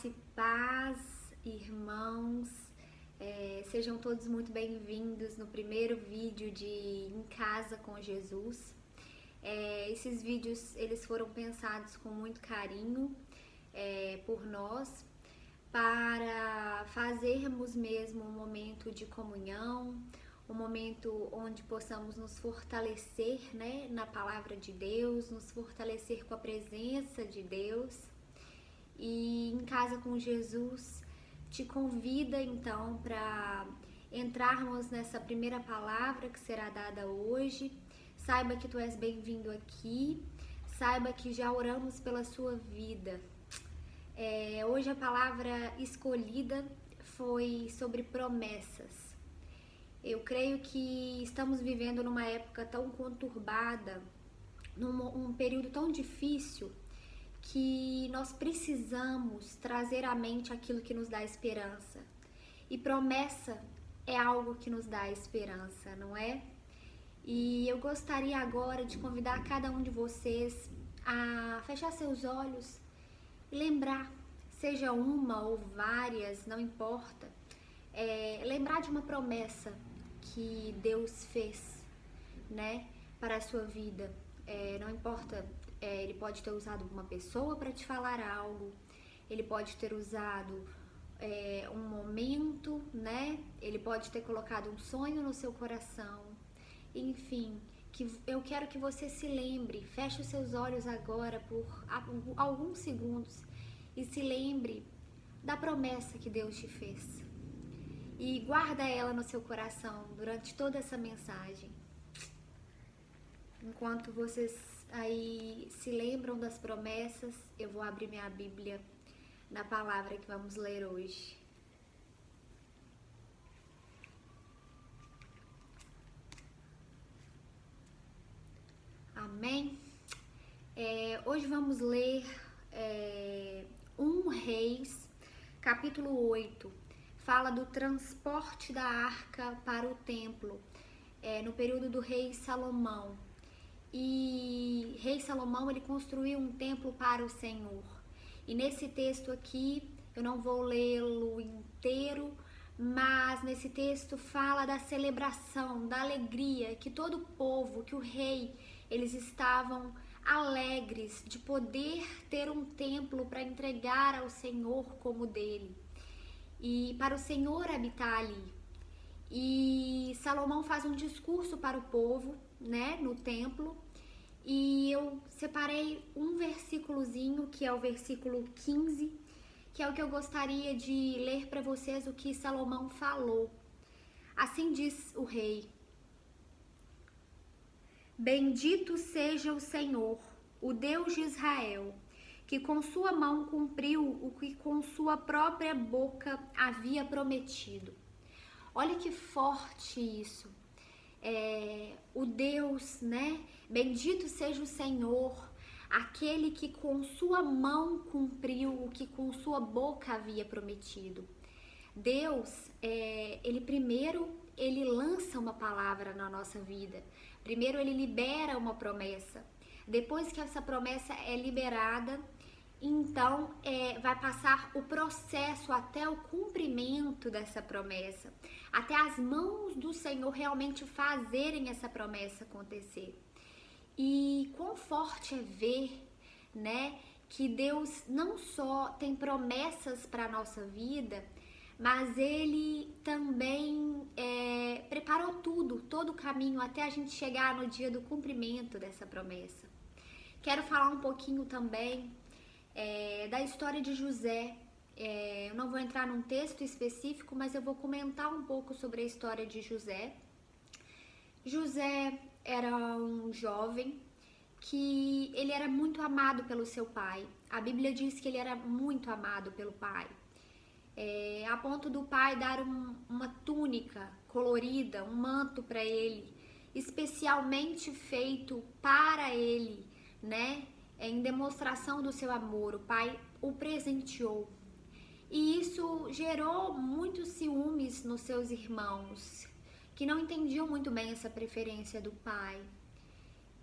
Graça e paz, irmãos, sejam todos muito bem-vindos no primeiro vídeo de Em Casa com Jesus. Esses vídeos eles foram pensados com muito carinho por nós para fazermos mesmo um momento de comunhão, um momento onde possamos nos fortalecer, né, na palavra de Deus, nos fortalecer com a presença de Deus. E Em Casa com Jesus te convida então para entrarmos nessa primeira palavra que será dada hoje. Saiba que tu és bem-vindo aqui, saiba que já oramos pela sua vida. Hoje a palavra escolhida foi sobre promessas. Eu creio que estamos vivendo numa época tão conturbada, num período tão difícil, que nós precisamos trazer à mente aquilo que nos dá esperança. E promessa é algo que nos dá esperança, não é? E eu gostaria agora de convidar cada um de vocês a fechar seus olhos e lembrar, seja uma ou várias, não importa, lembrar de uma promessa que Deus fez, né, para a sua vida. Não importa, ele pode ter usado uma pessoa para te falar algo, ele pode ter usado um momento, né? Ele pode ter colocado um sonho no seu coração. Enfim, eu quero que você se lembre, feche os seus olhos agora por alguns segundos e se lembre da promessa que Deus te fez. E guarda ela no seu coração durante toda essa mensagem. Enquanto vocês aí se lembram das promessas, eu vou abrir minha Bíblia na palavra que vamos ler hoje. Amém? Hoje vamos ler 1 Reis, capítulo 8. Fala do transporte da arca para o templo, no período do rei Salomão. E rei Salomão, ele construiu um templo para o Senhor. E nesse texto aqui, eu não vou lê-lo inteiro, mas nesse texto fala da celebração, da alegria, que todo o povo, que o rei, eles estavam alegres de poder ter um templo para entregar ao Senhor como dele. E para o Senhor habitar ali. E Salomão faz um discurso para o povo, né, no templo. E eu separei um versículozinho, que é o versículo 15, que é o que eu gostaria de ler para vocês o que Salomão falou. Assim diz o rei: Bendito seja o Senhor, o Deus de Israel, que com sua mão cumpriu o que com sua própria boca havia prometido. Olha que forte isso. O Deus, né? Bendito seja o Senhor, aquele que com sua mão cumpriu o que com sua boca havia prometido. Deus, ele lança uma palavra na nossa vida. Primeiro ele libera uma promessa. Depois que essa promessa é liberada, então vai passar o processo até o cumprimento dessa promessa, até as mãos do Senhor realmente fazerem essa promessa acontecer. E quão forte é ver, né, que Deus não só tem promessas para a nossa vida, mas Ele também preparou todo o caminho até a gente chegar no dia do cumprimento dessa promessa. Quero falar um pouquinho também da história de José. Eu não vou entrar num texto específico, mas eu vou comentar um pouco sobre a história de José. José era um jovem que ele era muito amado pelo seu pai. A Bíblia diz que ele era muito amado pelo pai, a ponto do pai dar uma túnica colorida, um manto para ele, especialmente feito para ele, né? Em demonstração do seu amor, o pai o presenteou. E isso gerou muitos ciúmes nos seus irmãos, que não entendiam muito bem essa preferência do pai.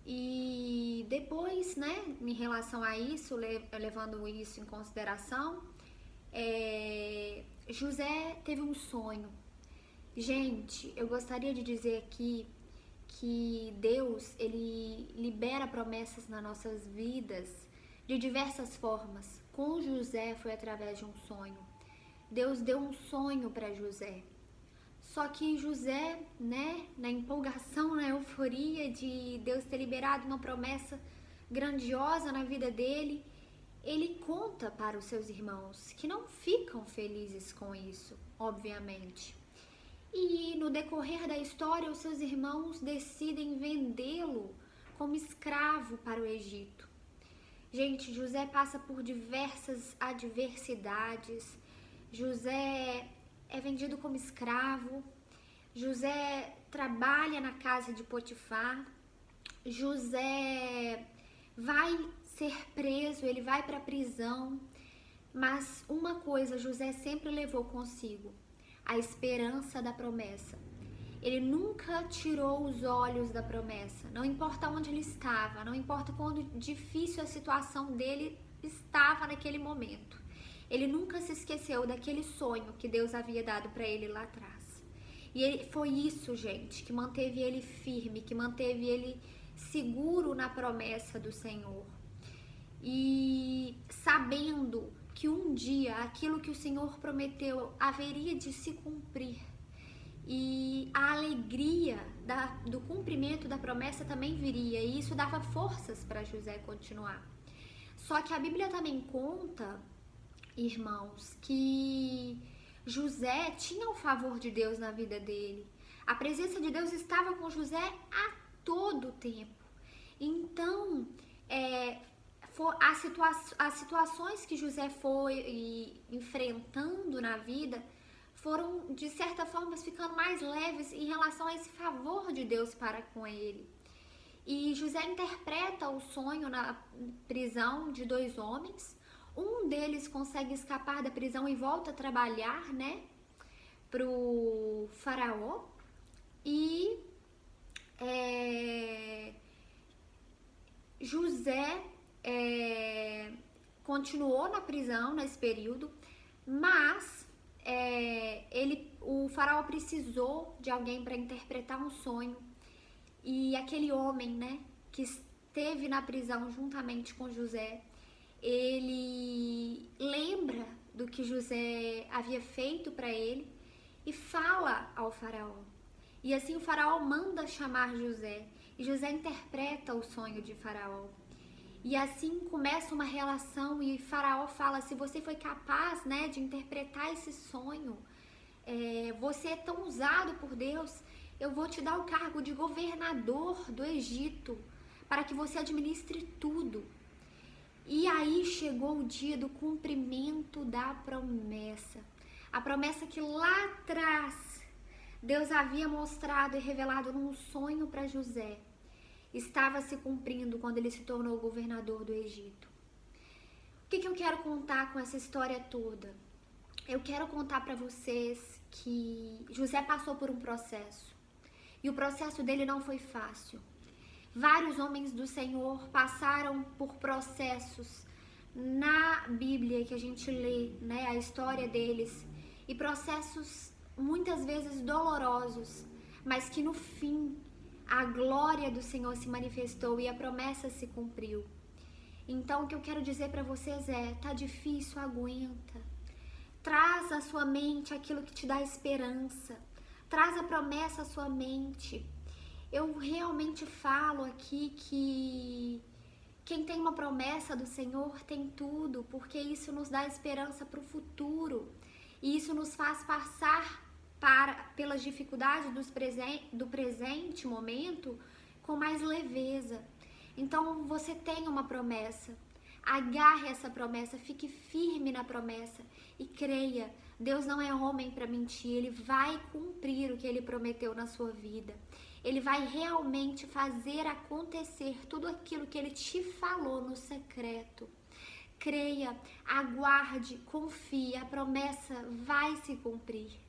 E depois, né, em relação a isso, levando isso em consideração, José teve um sonho. Gente, eu gostaria de dizer aqui que Deus, ele libera promessas nas nossas vidas de diversas formas. Com José foi através de um sonho. Deus deu um sonho para José. Só que José, né, na empolgação, na euforia de Deus ter liberado uma promessa grandiosa na vida dele, ele conta para os seus irmãos, que não ficam felizes com isso, obviamente. E no decorrer da história, os seus irmãos decidem vendê-lo como escravo para o Egito. Gente, José passa por diversas adversidades. José é vendido como escravo. José trabalha na casa de Potifar. José vai ser preso, ele vai para a prisão. Mas uma coisa José sempre levou consigo: a esperança da promessa. Ele nunca tirou os olhos da promessa. Não importa onde ele estava, não importa quão difícil a situação dele estava naquele momento. Ele nunca se esqueceu daquele sonho que Deus havia dado para ele lá atrás. E foi isso, gente, que manteve ele firme, que manteve ele seguro na promessa do Senhor. E sabendo que um dia aquilo que o Senhor prometeu haveria de se cumprir. E a alegria do cumprimento da promessa também viria, e isso dava forças para José continuar. Só que a Bíblia também conta, irmãos, que José tinha o favor de Deus na vida dele. A presença de Deus estava com José a todo tempo. Então, as situações que José foi enfrentando na vida foram, de certa forma, ficando mais leves em relação a esse favor de Deus para com ele. E José interpreta o sonho na prisão de 2 homens. Um deles consegue escapar da prisão e volta a trabalhar, né, para o faraó. E José continuou na prisão nesse período, mas o faraó precisou de alguém para interpretar um sonho, e aquele homem, né, que esteve na prisão juntamente com José, ele lembra do que José havia feito para ele e fala ao faraó. E assim o faraó manda chamar José, e José interpreta o sonho de faraó. E assim começa uma relação, e Faraó fala: se você foi capaz, né, de interpretar esse sonho, você é tão usado por Deus, eu vou te dar o cargo de governador do Egito, para que você administre tudo. E aí chegou o dia do cumprimento da promessa. A promessa que lá atrás Deus havia mostrado e revelado num sonho para José estava se cumprindo quando ele se tornou governador do Egito. O que eu quero contar com essa história toda? Eu quero contar para vocês que José passou por um processo, e o processo dele não foi fácil. Vários homens do Senhor passaram por processos na Bíblia que a gente lê, né, a história deles, e processos muitas vezes dolorosos, mas que no fim a glória do Senhor se manifestou e a promessa se cumpriu. Então o que eu quero dizer para vocês tá difícil, aguenta. Traz à sua mente aquilo que te dá esperança. Traz a promessa à sua mente. Eu realmente falo aqui que quem tem uma promessa do Senhor tem tudo, porque isso nos dá esperança para o futuro. E isso nos faz passar pelas dificuldades do presente momento com mais leveza. Então você tem uma promessa, agarre essa promessa, fique firme na promessa e creia. Deus não é homem para mentir, Ele vai cumprir o que Ele prometeu na sua vida. Ele vai realmente fazer acontecer tudo aquilo que Ele te falou no secreto. Creia, aguarde, confie, a promessa vai se cumprir.